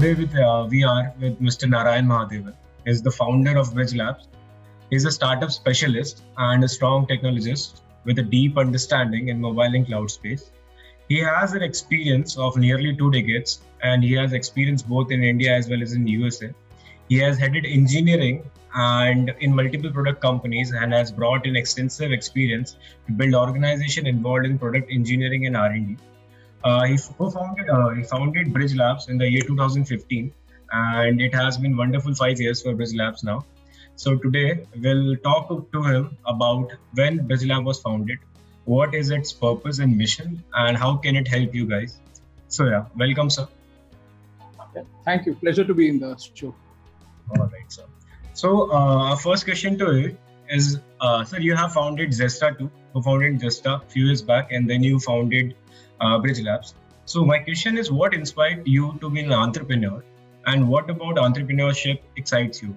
Today we are with Mr. Narayan Mahadevan. He is the founder of Bridge Labs. He is a startup specialist and a strong technologist with a deep understanding in mobile and cloud space. He has an experience of nearly 2 decades, and he has experience both in India as well as in USA. He has headed engineering and in multiple product companies and has brought in extensive experience to build organization involved in product engineering and R&D. He founded Bridge Labs in the year 2015, and it has been wonderful 5 years for Bridge Labs now. So today we'll talk to him about when Bridge Lab was founded, what is its purpose and mission, and how can it help you guys. So yeah, welcome, sir. Yeah, thank you. Pleasure to be in the show. All right, sir. So our first question to you is, sir, you have founded Zesta too. You founded Zesta a few years back, and then you founded Bridge Labs. So my question is, what inspired you to be an entrepreneur, and what about entrepreneurship excites you?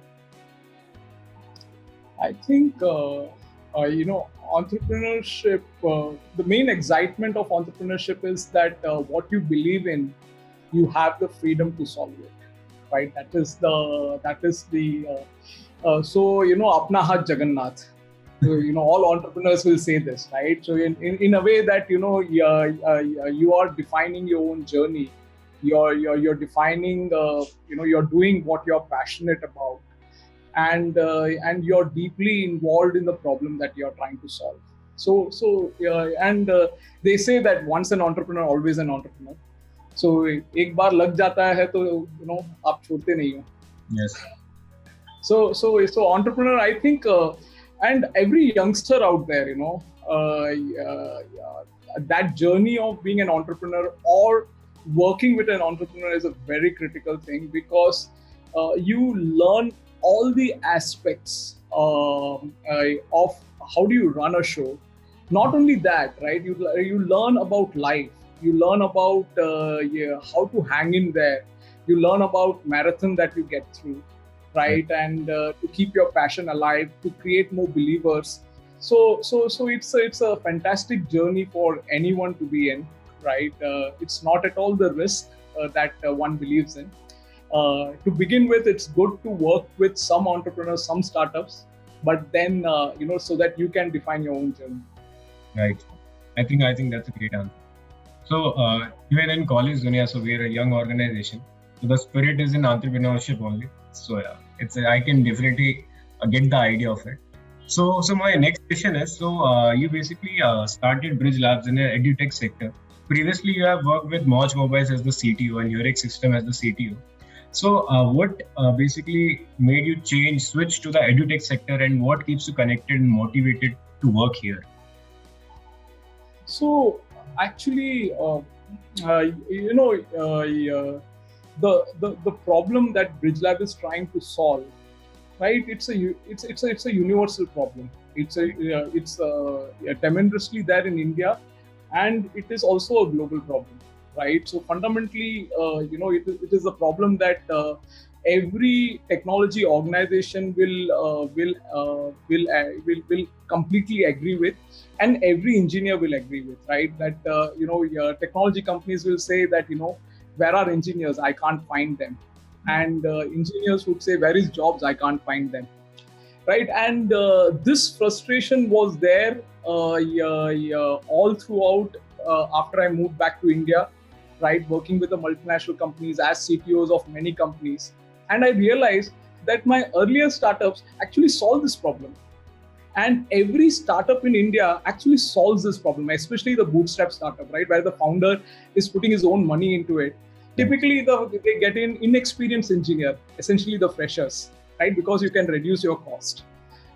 I think entrepreneurship. The main excitement of entrepreneurship is that what you believe in, you have the freedom to solve it. Right. That is the. Apna hat Jagannath. So, all entrepreneurs will say this, right? So in a way that, you are defining your own journey. You're defining, you're doing what you're passionate about, and you're deeply involved in the problem that you're trying to solve. They say that once an entrepreneur, always an entrepreneur. So एक बार लग जाता है तो आप छोड़ते नहीं हो. Yes. So entrepreneur, I think. And every youngster out there, that journey of being an entrepreneur or working with an entrepreneur is a very critical thing, because you learn all the aspects of how do you run a show. Not only that, right? You learn about life. You learn about how to hang in there. You learn about marathon that you get through. Right, and to keep your passion alive, to create more believers. So it's a fantastic journey for anyone to be in. Right, it's not at all the risk that one believes in. To begin with, it's good to work with some entrepreneurs, some startups, but then so that you can define your own journey. Right. I think that's a great answer. So even in college, Dunya, so we're a young organization. So the spirit is in entrepreneurship only. So yeah, I can definitely get the idea of it. So my next question is, you basically started Bridge Labs in the edutech sector. Previously, you have worked with Moj Mobiles as the CTO and Eurek System as the CTO. So what basically made you switch to the edutech sector, and what keeps you connected and motivated to work here? So actually, the problem that Bridge Lab is trying to solve, right? It's a universal problem. It's tremendously there in India, and it is also a global problem, right? So fundamentally, it is a problem that every technology organization will completely agree with, and every engineer will agree with, right? That technology companies will say that where are engineers? I can't find them. And engineers would say, where is jobs? I can't find them. Right? And this frustration was there all throughout after I moved back to India, right? Working with the multinational companies as CTOs of many companies. And I realized that my earlier startups actually solved this problem. And every startup in India actually solves this problem, especially the bootstrap startup, right? Where the founder is putting his own money into it. Typically, they get an inexperienced engineer, essentially the freshers, right? Because you can reduce your cost.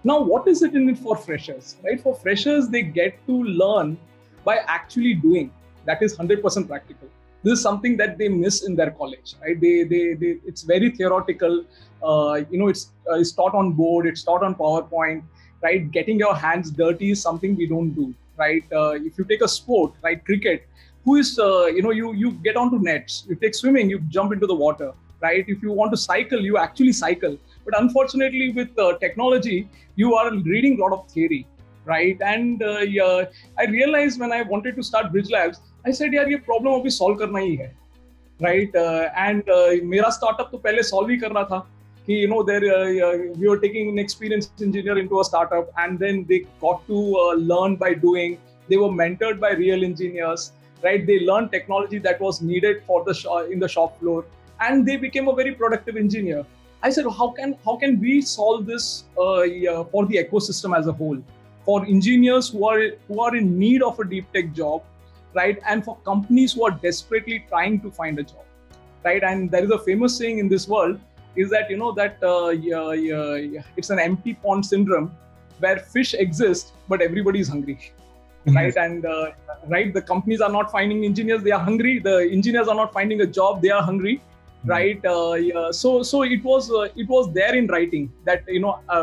Now, what is it in it for freshers, right? For freshers, they get to learn by actually doing. That is 100% practical. This is something that they miss in their college, right? It's very theoretical. It's taught on board. It's taught on PowerPoint. Right, getting your hands dirty is something we don't do. Right, if you take a sport, right, cricket, who is you get onto nets. You take swimming, you jump into the water. Right, if you want to cycle, you actually cycle. But unfortunately, with technology, you are reading a lot of theory. Right, and I realized when I wanted to start Bridge Labs, I said, यार ये problem अभी solve करना ही है. right? And मेरा startup तो पहले solve ही करना था कि there we were taking an experienced engineer into a startup, and then they got to learn by doing. They were mentored by real engineers, right? They learned technology that was needed for the in the shop floor, and they became a very productive engineer. I said, how can we solve this for the ecosystem as a whole, for engineers who are in need of a deep tech job, right? And for companies who are desperately trying to find a job, right? And there is a famous saying in this world is that it's an empty pond syndrome, where fish exist but everybody is hungry, right? And right, the companies are not finding engineers, they are hungry. The engineers are not finding a job, they are hungry, right? So it was there in writing that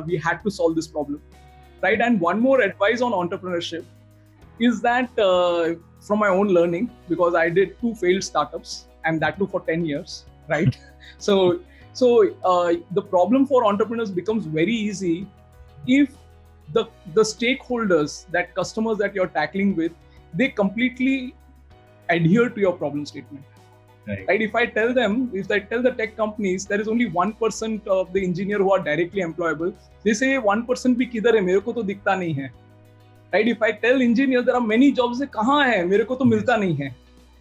we had to solve this problem, right? And one more advice on entrepreneurship is that from my own learning, because I did 2 failed startups, and that too for 10 years, right? so the problem for entrepreneurs becomes very easy if the stakeholders, that customers that you're tackling with, they completely adhere to your problem statement. Right? If I tell the tech companies there is only 1% of the engineer who are directly employable, they say 1% bhi kidhar hai, mere ko to dikhta nahi hai. Right? If I tell engineers there are many jobs, they kahan hai, mere ko to milta nahi hai.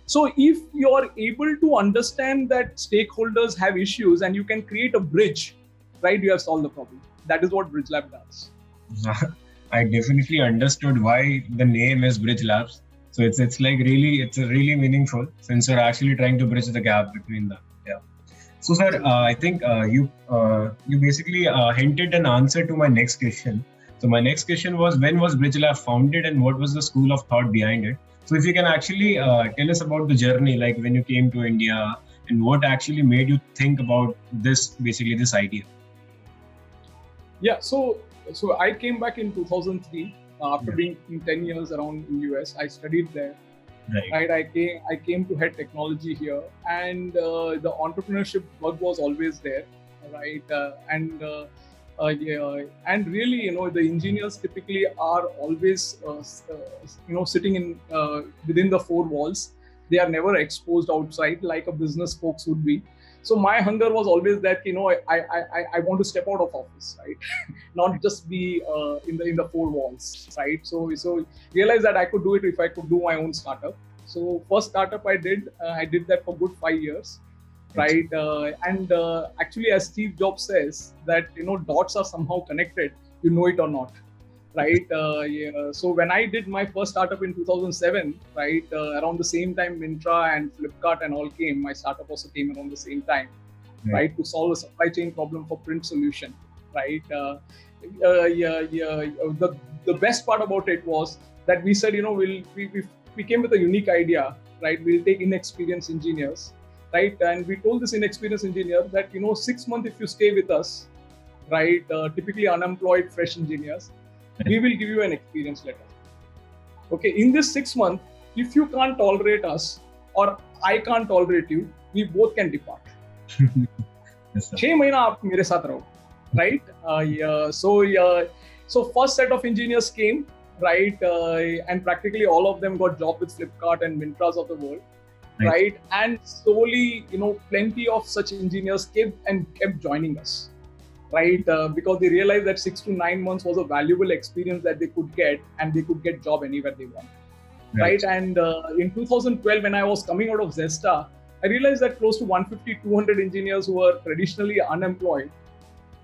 So if you are able to understand that stakeholders have issues and you can create a bridge, right, you have solved the problem. That is what Bridge Lab does. I definitely understood why the name is Bridge Labs. So it's really meaningful, since you're actually trying to bridge the gap between them. Yeah. So sir, I think you basically hinted an answer to my next question. So my next question was, when was Bridge Lab founded and what was the school of thought behind it? So if you can actually tell us about the journey, like when you came to India and what actually made you think about this idea. Yeah, so I came back in 2003 after being 10 years around in US. I studied there. Right. I came to head technology here, and the entrepreneurship bug was always there, right? And really, the engineers typically are always, sitting in within the 4 walls. They are never exposed outside like a business folks would be. So my hunger was always that, I want to step out of office, right? Not just be in the 4 walls, right? So realized that I could do it if I could do my own startup. So first startup I did that for good 5 years. Right, and actually, as Steve Jobs says, that dots are somehow connected, it or not, right? So when I did my first startup in 2007, right, around the same time Myntra and Flipkart and all came, my startup also came around the same time, right, to solve a supply chain problem for print solution, right? The best part about it was that we said, we came with a unique idea, right? We'll take inexperienced engineers. Right, and we told this inexperienced engineer that 6 months if you stay with us, right, typically unemployed fresh engineers, we will give you an experience letter. Okay, in this 6 months, if you can't tolerate us or I can't tolerate you, we both can depart. 6 months aap mere sath raho, right? So first set of engineers came, right, and practically all of them got job with Flipkart and Myntras of the world. Right, and slowly, plenty of such engineers kept joining us, right? Because they realized that 6 to 9 months was a valuable experience that they could get, and they could get job anywhere they want, right? And in 2012, when I was coming out of Zesta, I realized that close to 150-200 engineers who were traditionally unemployed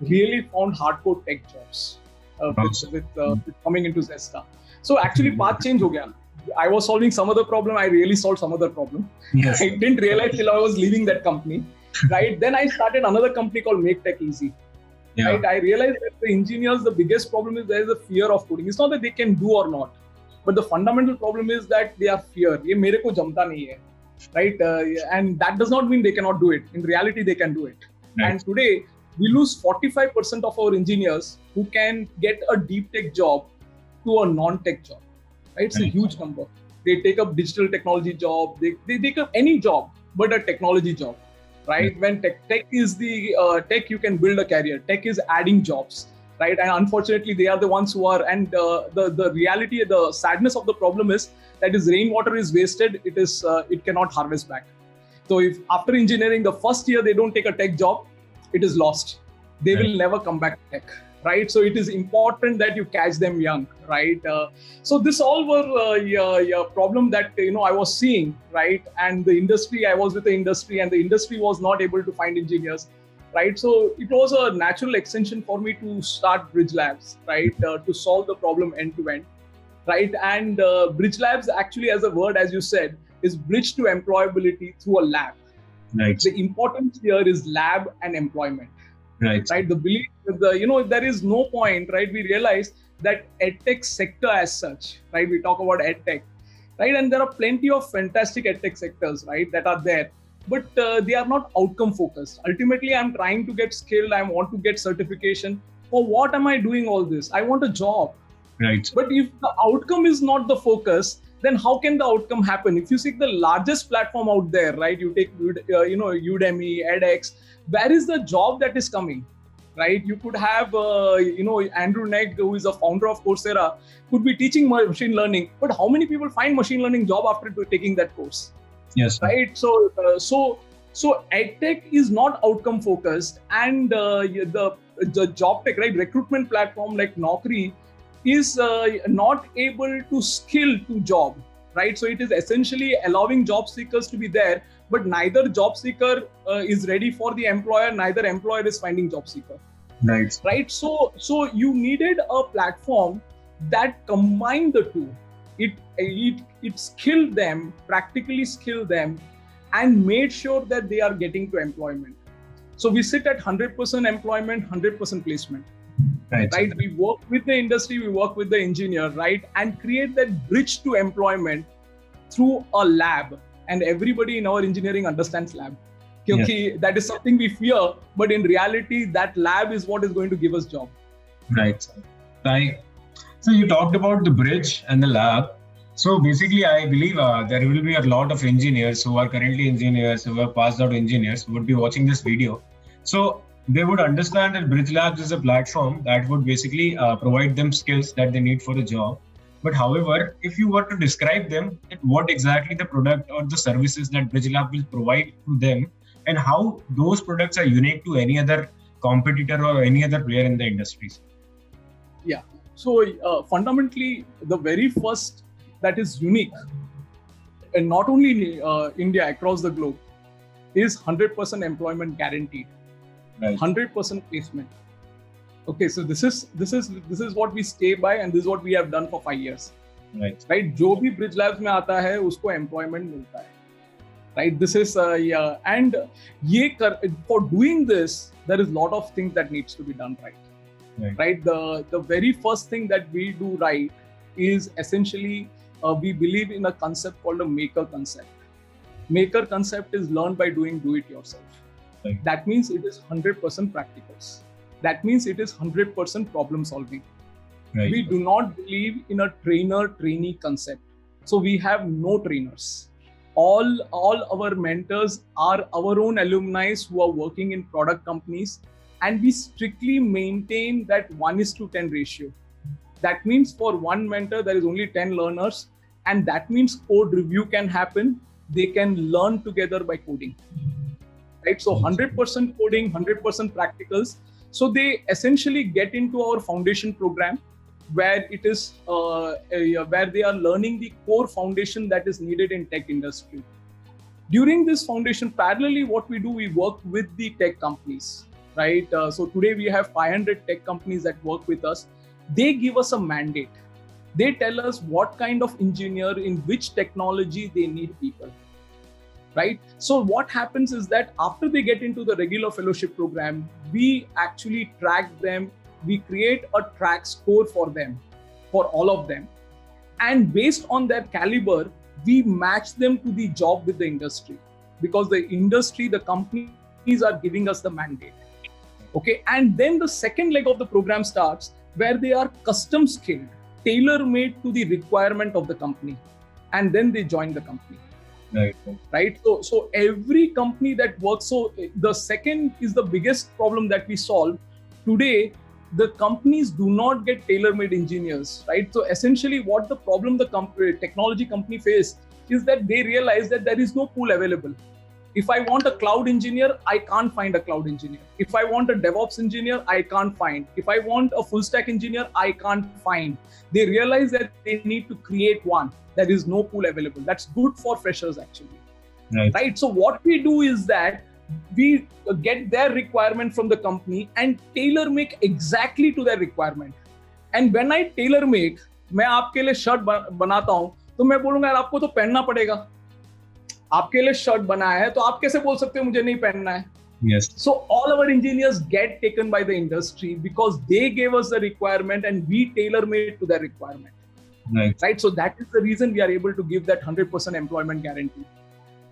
really found hardcore tech jobs with coming into Zesta. So actually, path change ho gaya. I was solving some other problem. I really solved some other problem. Yes. I didn't realize till I was leaving that company. Right. Then I started another company called Make Tech Easy. Yeah. Right. I realized that the engineers, the biggest problem is there is a fear of coding. It's not that they can do or not, but the fundamental problem is that they are fear. Ye mere ko jamta nahi hai. Right. And that does not mean they cannot do it. In reality, they can do it. Right. And today we lose 45% of our engineers who can get a deep tech job to a non-tech job. Right? It's a huge number. They take up digital technology job. They take up any job, but a technology job, right? Yeah. When tech is the tech, you can build a career. Tech is adding jobs, right? And unfortunately, they are the ones who are. And the reality, the sadness of the problem is that is rainwater is wasted. It cannot harvest back. So if after engineering the first year they don't take a tech job, it is lost. They will never come back to tech, right? So it is important that you catch them young, right? So this all were problem that I was seeing, right? And the industry, I was with the industry, and the industry was not able to find engineers, right? So it was a natural extension for me to start Bridge Labs, right? To solve the problem end to end, right? And Bridge Labs actually, as a word, as you said, is bridge to employability through a lab. Right. The importance here is lab and employment. Right. The belief, there is no point, right? We realize that edtech sector as such, right? We talk about edtech, right? And there are plenty of fantastic edtech sectors, right, that are there, but they are not outcome focused. Ultimately, I'm trying to get skilled. I want to get certification. For what am I doing all this? I want a job. Right. But if the outcome is not the focus, then how can the outcome happen? If you see the largest platform out there, right? You take, Udemy, edX. Where is the job that is coming, right? You could have, Andrew Ng, who is a founder of Coursera, could be teaching machine learning. But how many people find machine learning job after taking that course? Yes. Right. So edtech is not outcome focused, and the job tech, right? Recruitment platform like Naukri is not able to skill to job, right? So it is essentially allowing job seekers to be there, but neither job seeker is ready for the employer, neither employer is finding job seeker. Right. Right. So you needed a platform that combined the two. It skilled them, practically skilled them, and made sure that they are getting to employment. So we sit at 100% employment, 100% placement. Right. We work with the industry, we work with the engineer, right, and create that bridge to employment through a lab. And everybody in our engineering understands lab. Because that is something we fear, but in reality, that lab is what is going to give us job. Right. So you talked about the bridge and the lab. So basically, I believe there will be a lot of engineers who are currently engineers, who are passed out engineers, who would be watching this video. So they would understand that Bridge Labs is a platform that would basically provide them skills that they need for a job. But however, if you were to describe them, what exactly the product or the services that Bridge Lab will provide to them, and how those products are unique to any other competitor or any other player in the industries. Yeah. So fundamentally, the very first that is unique, and not only in India, across the globe, is 100% employment guaranteed. Right. 100% placement. Okay, so this is what we stay by, and this is what we have done for 5 years. Right. जो भी Bridge Labs में आता है, उसको employment मिलता है. Right. This is and for doing this, there is a lot of things that needs to be done right. Right. The very first thing that we do right is essentially we believe in a concept called a maker concept. Maker concept is learned by doing do it yourself. Right. That means it is 100% practicals. That means it is 100% problem solving. Right. We do not believe in a trainer-trainee concept. So we have no trainers. All our mentors are our own alumni who are working in product companies, and we strictly maintain that 1:10 ratio. That means for one mentor, there is only 10 learners, and that means code review can happen. They can learn together by coding. Right? So 100% coding, 100% practicals. So they essentially get into our foundation program, where it is where they are learning the core foundation that is needed in tech industry. During this foundation, parallelly, what we do, we work with the tech companies. Right? So today we have 500 tech companies that work with us. They give us a mandate. They tell us what kind of engineer in which technology they need people. Right? So what happens is that after they get into the regular fellowship program, we actually track them. We create a track score for them, for all of them. And based on their caliber, we match them to the job with the industry, because the industry, the companies are giving us the mandate. Okay. And then the second leg of the program starts, where they are custom skilled, tailor-made to the requirement of the company. And then they join the company. Right. So every company that works. So the second is the biggest problem that we solve today. The companies do not get tailor-made engineers. Right. So essentially, what the problem the technology company face is that they realize that there is no pool available. If I want a cloud engineer, I can't find a cloud engineer. If I want a DevOps engineer, I can't find. If I want a full stack engineer, I can't find. They realize that they need to create one. There is no pool available. That's good for freshers actually. Right? So what we do is that we get their requirement from the company and tailor make exactly to their requirement. And when I tailor make, मैं आपके लिए shirt बनाता हूं तो मैं बोलूंगा यार आपको तो पहनना पड़ेगा, आपके लिए शर्ट बनाया है तो आप कैसे बोल सकते हो मुझे नहीं पहनना है. Yes. So all our engineers get taken by the industry because they gave us the requirement and we tailor made to their requirement. Right. So that is the reason we are able to give that 100% employment guarantee.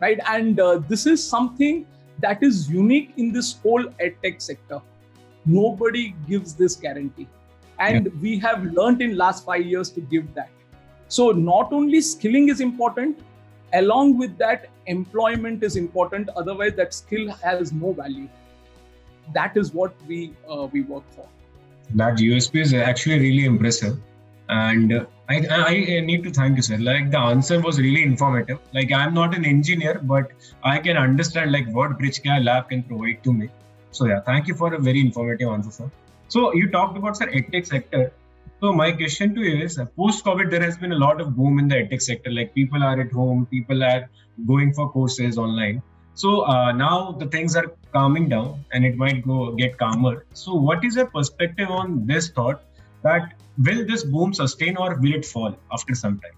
Right. And this is something that is unique in this whole edtech sector. Nobody gives this guarantee. And we have learned in last 5 years to give that. So not only skilling is important, along with that, employment is important. Otherwise, that skill has no value. That is what we work for. That USP is actually really impressive. And I need to thank you, sir. Like the answer was really informative. Like I'm not an engineer, but I can understand like what BridgeCare Lab can provide to me. So yeah, thank you for a very informative answer, sir. So you talked about sir edtech sector. So my question to you is, post-COVID, there has been a lot of boom in the edtech sector. Like people are at home, people are going for courses online. So now the things are calming down and it might get calmer. So what is your perspective on this thought that will this boom sustain or will it fall after some time?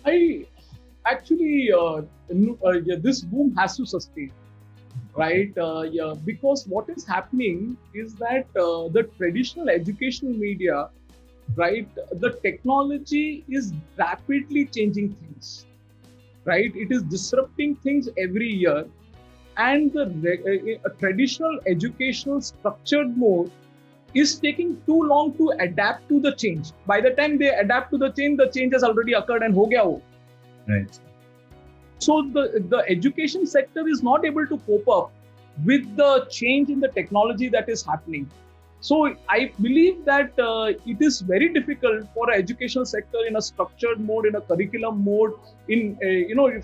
I actually, this boom has to sustain. Right, because what is happening is that the traditional educational media, right, the technology is rapidly changing things, right? It is disrupting things every year, and the traditional educational structured mode is taking too long to adapt to the change. By the time they adapt to the change has already occurred and ho gaya ho. Right. So the education sector is not able to cope up with the change in the technology that is happening. So I believe that it is very difficult for an educational sector in a structured mode, in a curriculum mode,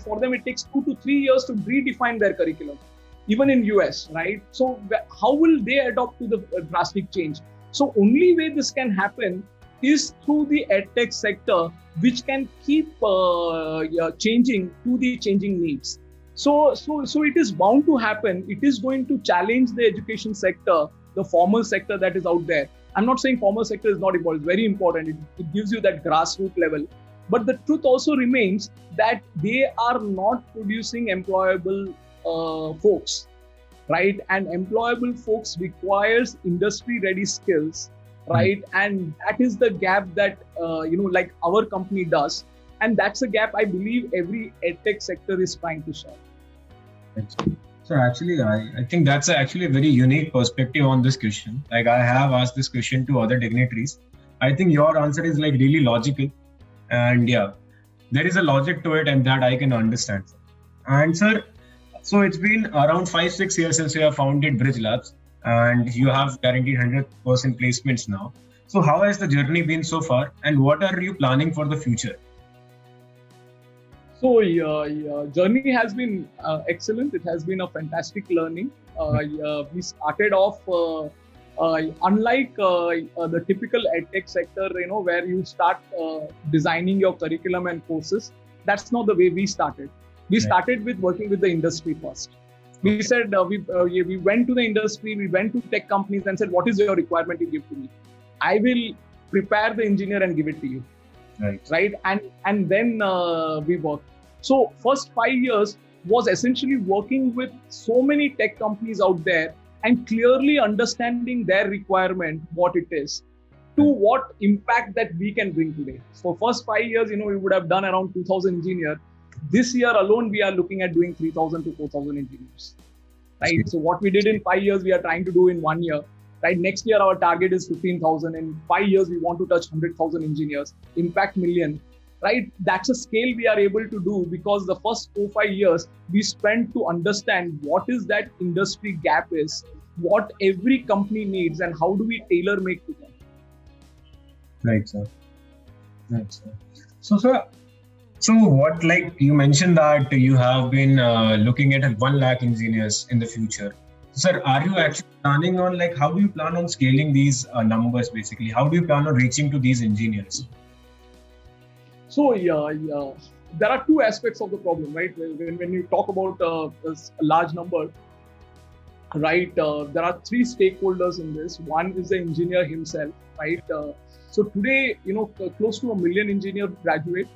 for them it takes 2 to 3 years to redefine their curriculum, even in US, right? So how will they adapt to the drastic change? So only way this can happen is through the edtech sector, which can keep changing to the changing needs. So it is bound to happen. It is going to challenge the education sector, the formal sector that is out there. I'm not saying formal sector is not important. It's very important. It gives you that grassroots level. But the truth also remains that they are not producing employable folks, right? And employable folks requires industry-ready skills. Right. And that is the gap that, like our company does. And that's a gap I believe every edtech sector is trying to solve. So actually, I think that's actually a very unique perspective on this question. Like I have asked this question to other dignitaries. I think your answer is like really logical. And yeah, there is a logic to it and that I can understand. And sir, so it's been around 5-6 years since you have founded Bridge Labs. And you have guaranteed 100% placements now. So how has the journey been so far and what are you planning for the future? So journey has been excellent. It has been a fantastic learning. We started off, unlike the typical edtech sector, where you start designing your curriculum and courses. That's not the way we started. We started with working with the industry first. We said, we went to the industry, we went to tech companies and said, what is your requirement you give to me? I will prepare the engineer and give it to you. Right? And then we worked. So first 5 years was essentially working with so many tech companies out there and clearly understanding their requirement, what it is, to what impact that we can bring today. So first 5 years, we would have done around 2,000 engineers. This year alone, we are looking at doing 3,000 to 4,000 engineers, right? So what we did in 5 years, we are trying to do in 1 year, right? Next year, our target is 15,000. In 5 years, we want to touch 100,000 engineers, impact million, right? That's a scale we are able to do because the first 4-5 years, we spent to understand what is that industry gap is, what every company needs, and how do we tailor make to them. Right, sir. Right, sir. So, sir, So what, like you mentioned that you have been looking at 1 lakh engineers in the future. Sir, are you actually planning on, like, how do you plan on scaling these numbers basically? How do you plan on reaching to these engineers? So there are two aspects of the problem, right? When you talk about a large number, right? There are three stakeholders in this. One is the engineer himself, right? So today, close to 1 million engineers graduate,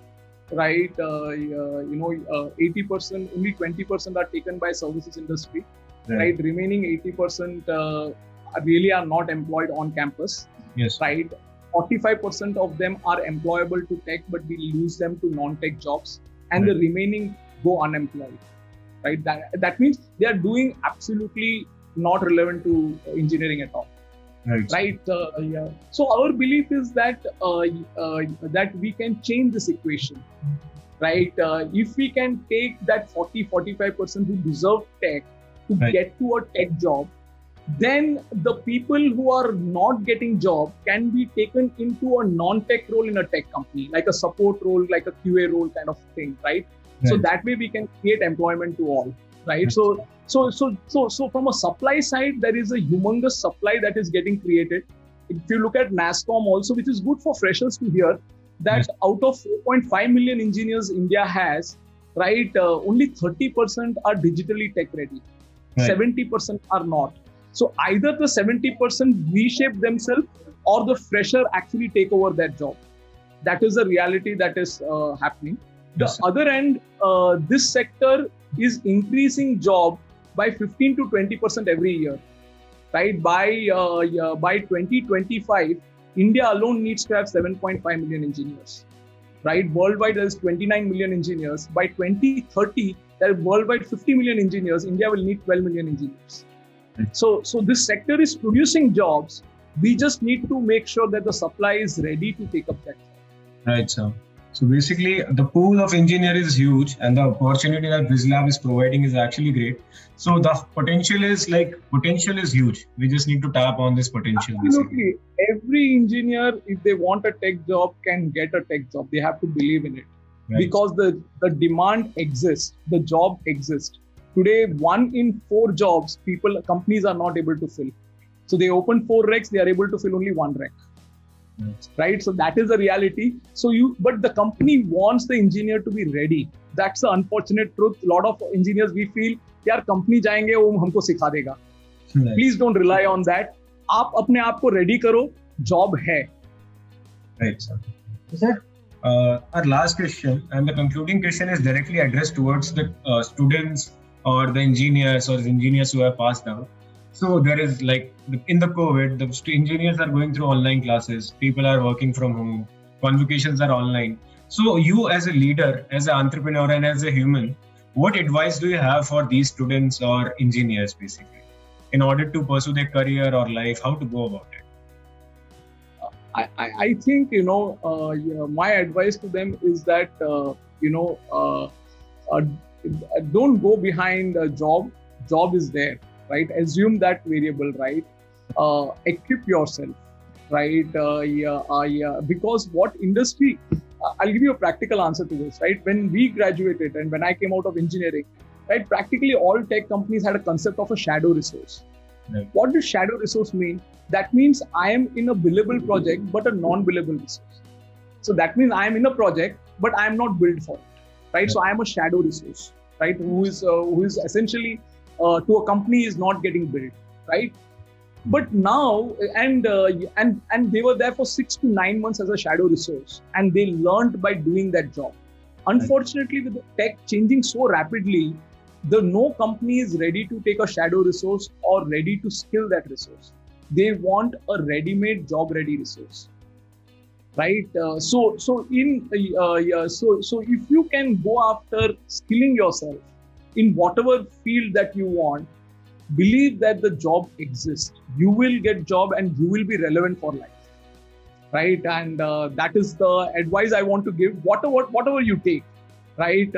right? 80%, only 20% are taken by services industry, right? Remaining 80% really are not employed on campus, Yes. right? 45% of them are employable to tech, but we lose them to non-tech jobs, and the remaining go unemployed. Right, that means they are doing absolutely not relevant to engineering at all. Right. So our belief is that that we can change this equation. Right. If we can take that 40-45% who deserve tech to get to a tech job, then the people who are not getting job can be taken into a non-tech role in a tech company, like a support role, like a QA role kind of thing. Right. So that way we can create employment to all, right? So from a supply side, there is a humongous supply that is getting created. If you look at NASSCOM also, which is good for freshers to hear, that out of 4.5 million engineers India has, right, only 30% are digitally tech ready. 70% are not. So either the 70% reshape themselves or the fresher actually take over that job. That is the reality that is happening. The other end, this sector is increasing job by 15 to 20% every year, right? By 2025, India alone needs to have 7.5 million engineers, right? Worldwide, there is 29 million engineers. By 2030, there are worldwide 50 million engineers. India will need 12 million engineers. So this sector is producing jobs. We just need to make sure that the supply is ready to take up that job. Right, sir. So basically, the pool of engineers is huge, and the opportunity that BizLab is providing is actually great. So the potential is huge. We just need to tap on this potential. Absolutely. Basically. Every engineer, if they want a tech job, can get a tech job. They have to believe in it, because the demand exists, the job exists. Today, 1 in 4 jobs, companies are not able to fill. So they open 4 recs, they are able to fill only 1 rec. Right, so that is the reality. But the company wants the engineer to be ready. That's the unfortunate truth. A lot of engineers, we feel, यार company जाएंगे वो हमको सिखा देगा. Please don't rely on that. आप अपने आप को ready करो. Job है. Right, sir. Sir, our last question and the concluding question is directly addressed towards the students or the engineers who have passed out. So there is, like, in the COVID, the engineers are going through online classes. People are working from home. Convocations are online. So you, as a leader, as an entrepreneur, and as a human, what advice do you have for these students or engineers, basically, in order to pursue their career or life? How to go about it? I think, my advice to them is that, don't go behind a job. Job is there. Right, assume that variable, right? Equip yourself, right? Because what industry? I'll give you a practical answer to this, right? When we graduated and when I came out of engineering, right, practically all tech companies had a concept of a shadow resource. Right. What does shadow resource mean? That means I am in a billable project, but a non-billable resource. So that means I am in a project, but I am not billed for it, right? Right. So I am a shadow resource, right? Who is essentially to a company is not getting built, right? But now, and they were there for 6 to 9 months as a shadow resource, and they learned by doing that job. Unfortunately, with the tech changing so rapidly, no company is ready to take a shadow resource or ready to skill that resource. They want a ready-made, job-ready resource, right? So if you can go after skilling yourself in whatever field that you want, believe that the job exists. You will get job and you will be relevant for life, right? And that is the advice I want to give. Whatever you take, right?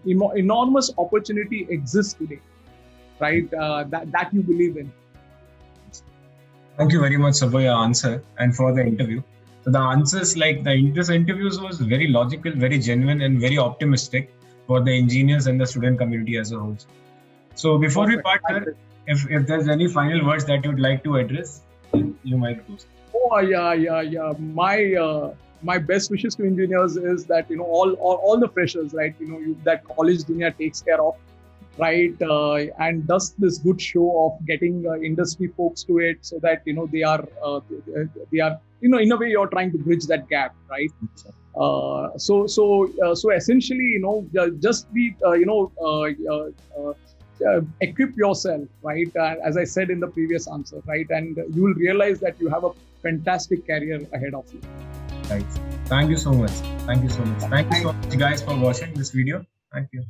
Enormous opportunity exists today, right? That you believe in. Thank you very much, sir, for your answer and for the interview. So the answers, like this interviews was very logical, very genuine, and very optimistic for the engineers and the student community as a whole. So before we part, sir, if there's any final words that you'd like to address, you might go. Oh yeah. My best wishes to engineers is that all the freshers, right? That college dunya takes care of, right? And does this good show of getting industry folks to it, so that they are in a way you're trying to bridge that gap, right? So essentially, just be equip yourself, right? As I said in the previous answer, right? And you will realize that you have a fantastic career ahead of you. Right. Thank you so much. Thank you so much. Thank you so much, guys, for watching this video. Thank you.